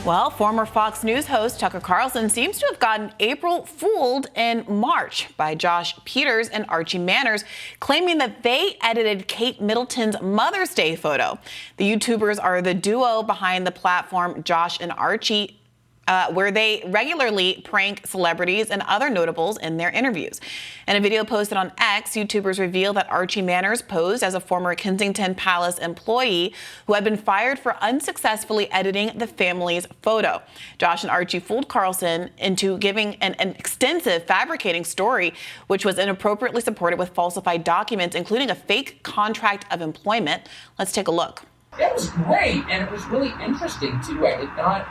Well, former Fox News host Tucker Carlson seems to have gotten April fooled in March by Josh Peters and Archie Manners, claiming that they edited Kate Middleton's Mother's Day photo. The YouTubers are the duo behind the platform Josh and Archie, where they regularly prank celebrities and other notables in their interviews. In a video posted on X, YouTubers reveal that Archie Manners posed as a former Kensington Palace employee who had been fired for unsuccessfully editing the family's photo. Josh and Archie fooled Carlson into giving an extensive fabricating story, which was inappropriately supported with falsified documents, including a fake contract of employment. Let's take a look. It was great, and it was really interesting, too. I did not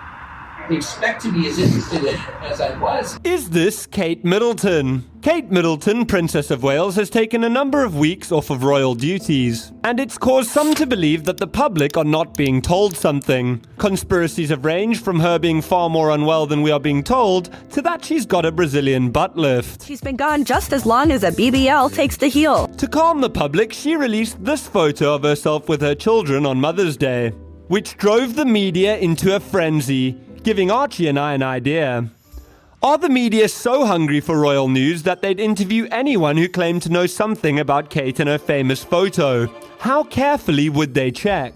expect to be as interested in it as I was. Is this Kate Middleton? Kate Middleton, Princess of Wales, has taken a number of weeks off of royal duties, and it's caused some to believe that the public are not being told something. Conspiracies have ranged from her being far more unwell than we are being told, to that she's got a Brazilian butt lift. She's been gone just as long as a BBL takes to heal. To calm the public, she released this photo of herself with her children on Mother's Day, which drove the media into a frenzy, giving Archie and I an idea. Are the media so hungry for royal news that they'd interview anyone who claimed to know something about Kate and her famous photo? How carefully would they check?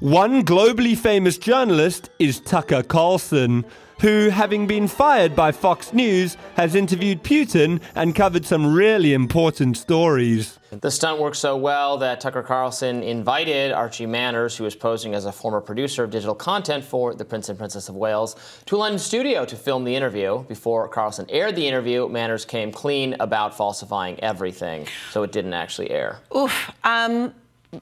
One globally famous journalist is Tucker Carlson, who, having been fired by Fox News, has interviewed Putin and covered some really important stories. The stunt worked so well that Tucker Carlson invited Archie Manners, who was posing as a former producer of digital content for the Prince and Princess of Wales, to a London studio to film the interview. Before Carlson aired the interview, Manners came clean about falsifying everything, so it didn't actually air. Oof.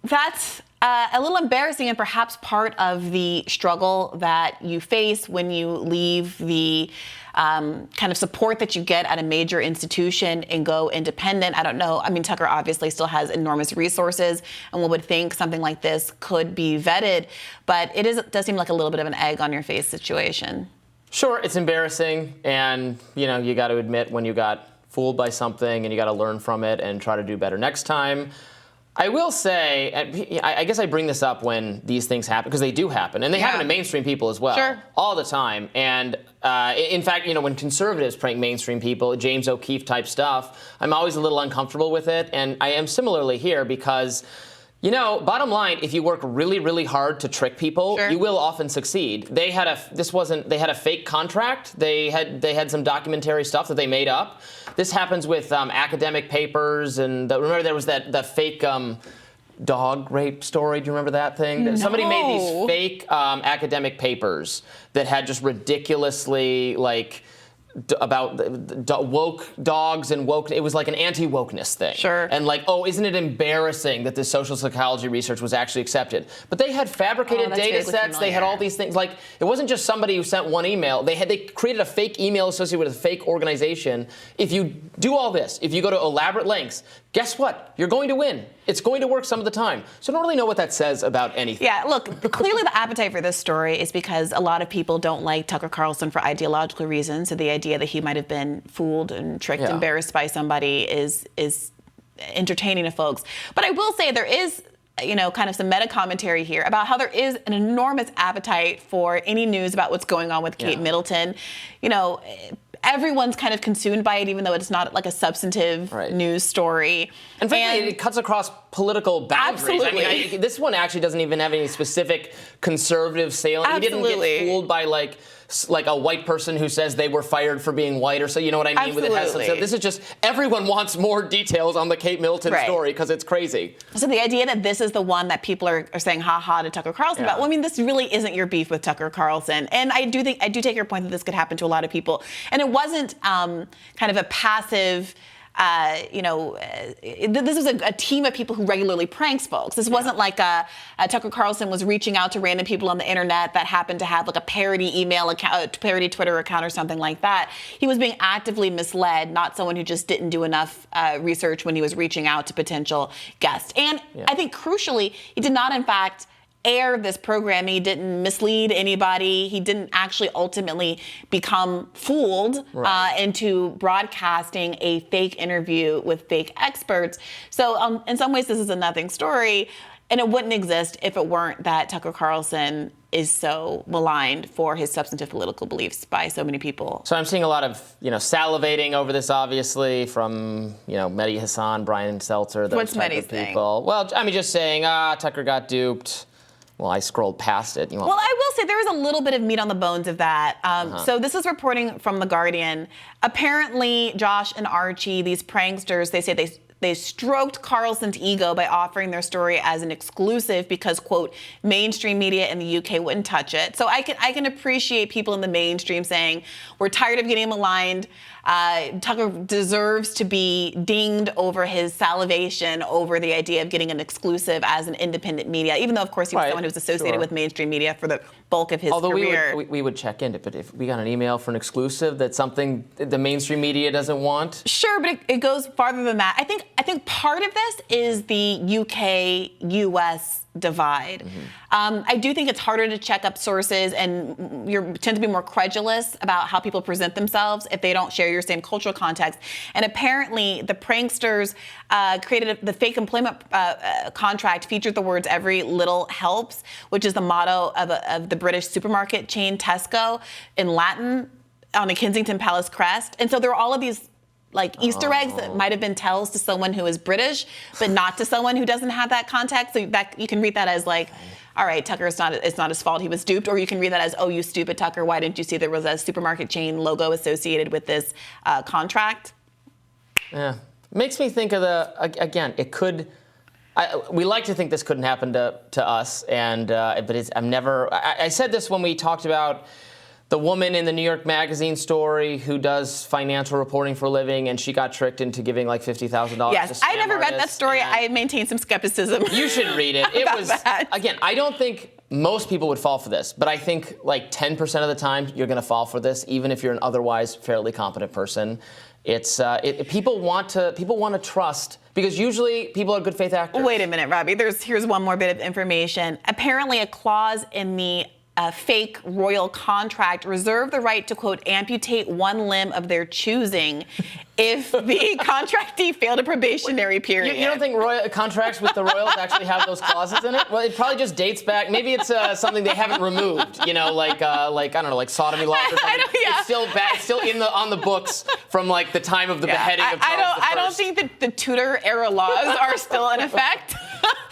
That's a little embarrassing and perhaps part of the struggle that you face when you leave the kind of support that you get at a major institution and go independent. I don't know. I mean, Tucker obviously still has enormous resources, and one would think something like this could be vetted, but does seem like a little bit of an egg on your face situation. Sure, it's embarrassing, and you got to admit when you got fooled by something, and you got to learn from it and try to do better next time. I will say, I guess I bring this up when these things happen, because they do happen, and they happen to mainstream people as well, sure, all the time. And in fact, when conservatives prank mainstream people, James O'Keefe type stuff, I'm always a little uncomfortable with it, and I am similarly here because, bottom line, if you work really, really hard to trick people, you will often succeed. They had a fake contract. They had some documentary stuff that they made up. This happens with academic papers, and remember there was that fake dog rape story. Do you remember that thing? No. Somebody made these fake academic papers that had just ridiculously about woke dogs and woke. It was like an anti-wokeness thing. Sure. And isn't it embarrassing that this social psychology research was actually accepted? But they had fabricated data sets. They had all these things. It wasn't just somebody who sent one email. They created a fake email associated with a fake organization. If you do all this, if you go to elaborate lengths, guess what? You're going to win. It's going to work some of the time. So I don't really know what that says about anything. Yeah, look, clearly the appetite for this story is because a lot of people don't like Tucker Carlson for ideological reasons. So the idea that he might have been fooled and tricked, embarrassed by somebody is entertaining to folks. But I will say there is kind of some meta commentary here about how there is an enormous appetite for any news about what's going on with Kate Middleton. Everyone's kind of consumed by it, even though it's not like a substantive news story. And frankly, it cuts across political boundaries. Absolutely. I mean, this one actually doesn't even have any specific conservative salient. Absolutely. He didn't get fooled by like a white person who says they were fired for being white, or so, you know what I mean? Absolutely. With it has some, this is just, everyone wants more details on the Kate Middleton story because it's crazy. So the idea that this is the one that people are saying ha-ha to Tucker Carlson about, well, I mean, this really isn't your beef with Tucker Carlson. And I do take your point that this could happen to a lot of people. And it wasn't kind of a passive, this was a team of people who regularly pranks folks. This wasn't like Tucker Carlson was reaching out to random people on the internet that happened to have like a parody email account, parody Twitter account or something like that. He was being actively misled, not someone who just didn't do enough research when he was reaching out to potential guests. And I think crucially, he did not, in fact, air this program. He didn't mislead anybody. He didn't actually ultimately become fooled into broadcasting a fake interview with fake experts. So in some ways, this is a nothing story. And it wouldn't exist if it weren't that Tucker Carlson is so maligned for his substantive political beliefs by so many people. So I'm seeing a lot of, salivating over this, obviously, from, Mehdi Hassan, Brian Seltzer, those What's type Mehdi's of people. Well, I mean, just saying, Tucker got duped. Well, I scrolled past it. Well, I will say there is a little bit of meat on the bones of that. So this is reporting from The Guardian. Apparently, Josh and Archie, these pranksters, they say they stroked Carlson's ego by offering their story as an exclusive because, quote, mainstream media in the UK wouldn't touch it. So I can appreciate people in the mainstream saying, we're tired of getting maligned. Tucker deserves to be dinged over his salivation over the idea of getting an exclusive as an independent media, even though, of course, he was someone who was associated with mainstream media for the bulk of his career. Although we would check in, but if we got an email for an exclusive that's something the mainstream media doesn't want. Sure, but it goes farther than that. I think part of this is the UK-US divide. I do think it's harder to check up sources, and you tend to be more credulous about how people present themselves if they don't share your same cultural context. And apparently, the pranksters created the fake employment contract featured the words "every little helps," which is the motto of the British supermarket chain Tesco in Latin on a Kensington Palace crest. And so there are all of these Easter eggs that might have been tells to someone who is British, but not to someone who doesn't have that context. So that you can read that as all right, Tucker, it's not his fault he was duped. Or you can read that as, oh, you stupid Tucker, why didn't you see there was a supermarket chain logo associated with this contract? Yeah, makes me think of again, it could. We like to think this couldn't happen to us, but I said this when we talked about the woman in the New York Magazine story who does financial reporting for a living, and she got tricked into giving $50,000. Yes, I never read that story. I maintain some skepticism. You should read it. Again, I don't think most people would fall for this, but I think 10% of the time you're going to fall for this, even if you're an otherwise fairly competent person. It's people want to trust, because usually people are good faith actors. Wait a minute, Robby. Here's one more bit of information. Apparently, a clause in the fake royal contract reserved the right to, quote, amputate one limb of their choosing if the contractee failed a probationary period. You don't think contracts with the royals actually have those clauses in it? Well, it probably just dates back. Maybe it's something they haven't removed. I don't know, like sodomy laws or something. It's still on the books from the time of the beheading of Charles I don't think that the Tudor era laws are still in effect.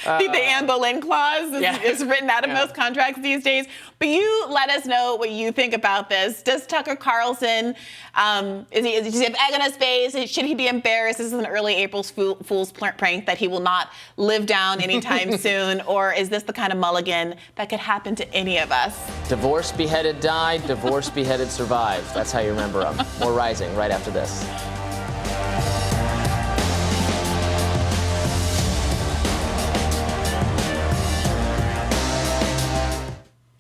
The Anne Boleyn clause is written out of most contracts these days. But you let us know what you think about this. Does Tucker Carlson, does he have egg on his face? Should he be embarrassed? This is an early April Fool's prank that he will not live down anytime soon. Or is this the kind of mulligan that could happen to any of us? Divorce, beheaded, died. Divorce, beheaded, survived. That's how you remember them. More Rising right after this.